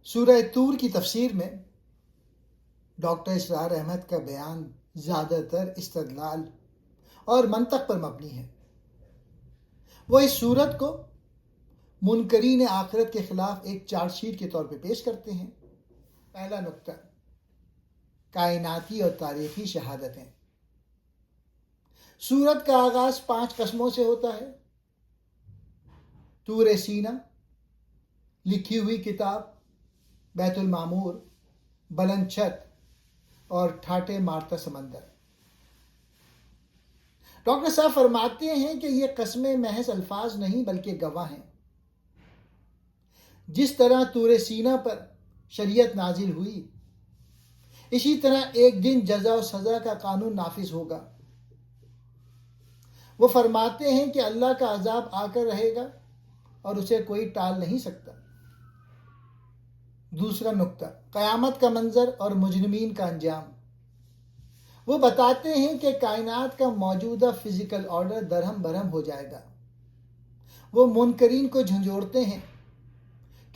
سورہ طور کی تفسیر میں ڈاکٹر اسرار احمد کا بیان زیادہ تر استدلال اور منطق پر مبنی ہے۔ وہ اس سورت کو منکرین آخرت کے خلاف ایک چارج شیٹ کے طور پہ پیش کرتے ہیں۔ پہلا نقطہ، کائناتی اور تاریخی شہادتیں۔ سورت کا آغاز 5 قسموں سے ہوتا ہے: طور سینا، لکھی ہوئی کتاب، بیت المعمور، بلند چھت اور ٹھاٹھے مارتا سمندر۔ ڈاکٹر صاحب فرماتے ہیں کہ یہ قسمیں محض الفاظ نہیں بلکہ گواہ ہیں۔ جس طرح طور سینا پر شریعت نازل ہوئی، اسی طرح ایک دن جزا و سزا کا قانون نافذ ہوگا۔ وہ فرماتے ہیں کہ اللہ کا عذاب آ کر رہے گا اور اسے کوئی ٹال نہیں سکتا۔ دوسرا نقطہ، قیامت کا منظر اور مجرمین کا انجام۔ وہ بتاتے ہیں کہ کائنات کا موجودہ فزیکل آرڈر درہم برہم ہو جائے گا۔ وہ منکرین کو جھنجھوڑتے ہیں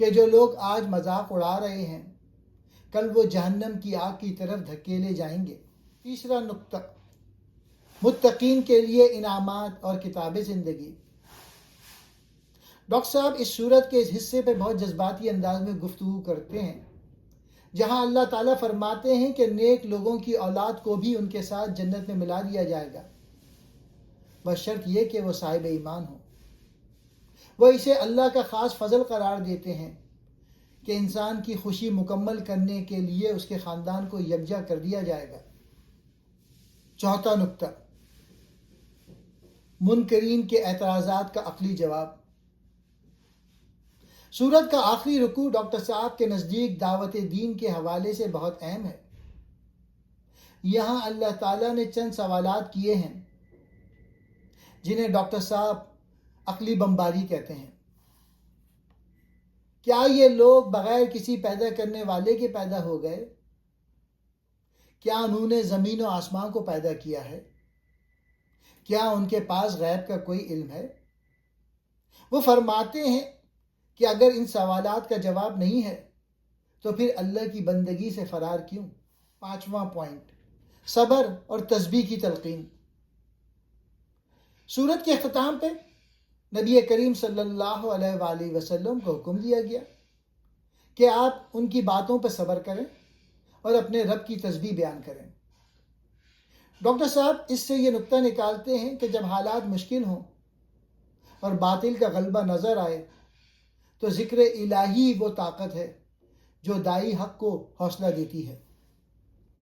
کہ جو لوگ آج مذاق اڑا رہے ہیں، کل وہ جہنم کی آگ کی طرف دھکیلے جائیں گے۔ تیسرا نقطہ، متقین کے لیے انعامات اور کتاب زندگی۔ ڈاکٹر صاحب اس سورت کے اس حصے پہ بہت جذباتی انداز میں گفتگو کرتے ہیں، جہاں اللہ تعالیٰ فرماتے ہیں کہ نیک لوگوں کی اولاد کو بھی ان کے ساتھ جنت میں ملا دیا جائے گا، بشرط یہ کہ وہ صاحب ایمان ہوں۔ وہ اسے اللہ کا خاص فضل قرار دیتے ہیں کہ انسان کی خوشی مکمل کرنے کے لیے اس کے خاندان کو یکجا کر دیا جائے گا۔ چوتھا نقطہ، منکرین کے اعتراضات کا عقلی جواب۔ سورت کا آخری رکوع ڈاکٹر صاحب کے نزدیک دعوت دین کے حوالے سے بہت اہم ہے۔ یہاں اللہ تعالیٰ نے چند سوالات کیے ہیں جنہیں ڈاکٹر صاحب عقلی بمباری کہتے ہیں۔ کیا یہ لوگ بغیر کسی پیدا کرنے والے کے پیدا ہو گئے؟ کیا انہوں نے زمین و آسمان کو پیدا کیا ہے؟ کیا ان کے پاس غیب کا کوئی علم ہے؟ وہ فرماتے ہیں کہ اگر ان سوالات کا جواب نہیں ہے تو پھر اللہ کی بندگی سے فرار کیوں؟ پانچواں پوائنٹ، صبر اور تسبیح کی تلقین۔ سورت کے اختتام پہ نبی کریم صلی اللہ علیہ وآلہ وسلم کو حکم دیا گیا کہ آپ ان کی باتوں پر صبر کریں اور اپنے رب کی تسبیح بیان کریں۔ ڈاکٹر صاحب اس سے یہ نقطہ نکالتے ہیں کہ جب حالات مشکل ہوں اور باطل کا غلبہ نظر آئے تو ذکر الہی وہ طاقت ہے جو داعی حق کو حوصلہ دیتی ہے۔